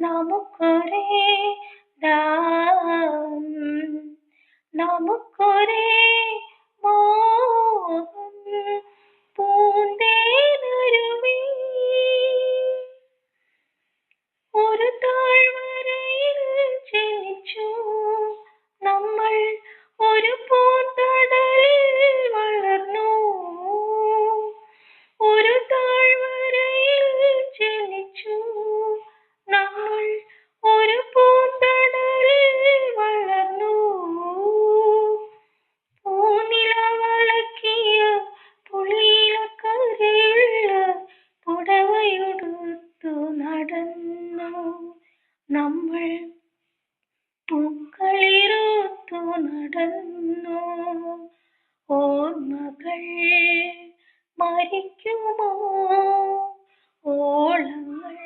നമുക്കൊരേ ദാഹം, നമുക്കൊരേ മോഹം, പൂന്തേനരുവി ഒരു താഴ്വരയിൽ ജനിച്ചു നമ്മൾ, ഒരു പൂന്തണലിൽ വളർന്നു. ഒരു താഴ്വരയിൽ ജനിച്ചു നമ്മൾ, ഒരു പൂന്തണലിൽ വളർന്നു. പൂനിലവളക്കിയ പുളിയിലക്കരയുള്ള പുടവയുടുത്തു നടന്നു നമ്മൾ, പൂക്കളിരുത്തു നടന്നു. ഓർമ്മകൾ മരിക്കുമോ? ഓളങ്ങൾ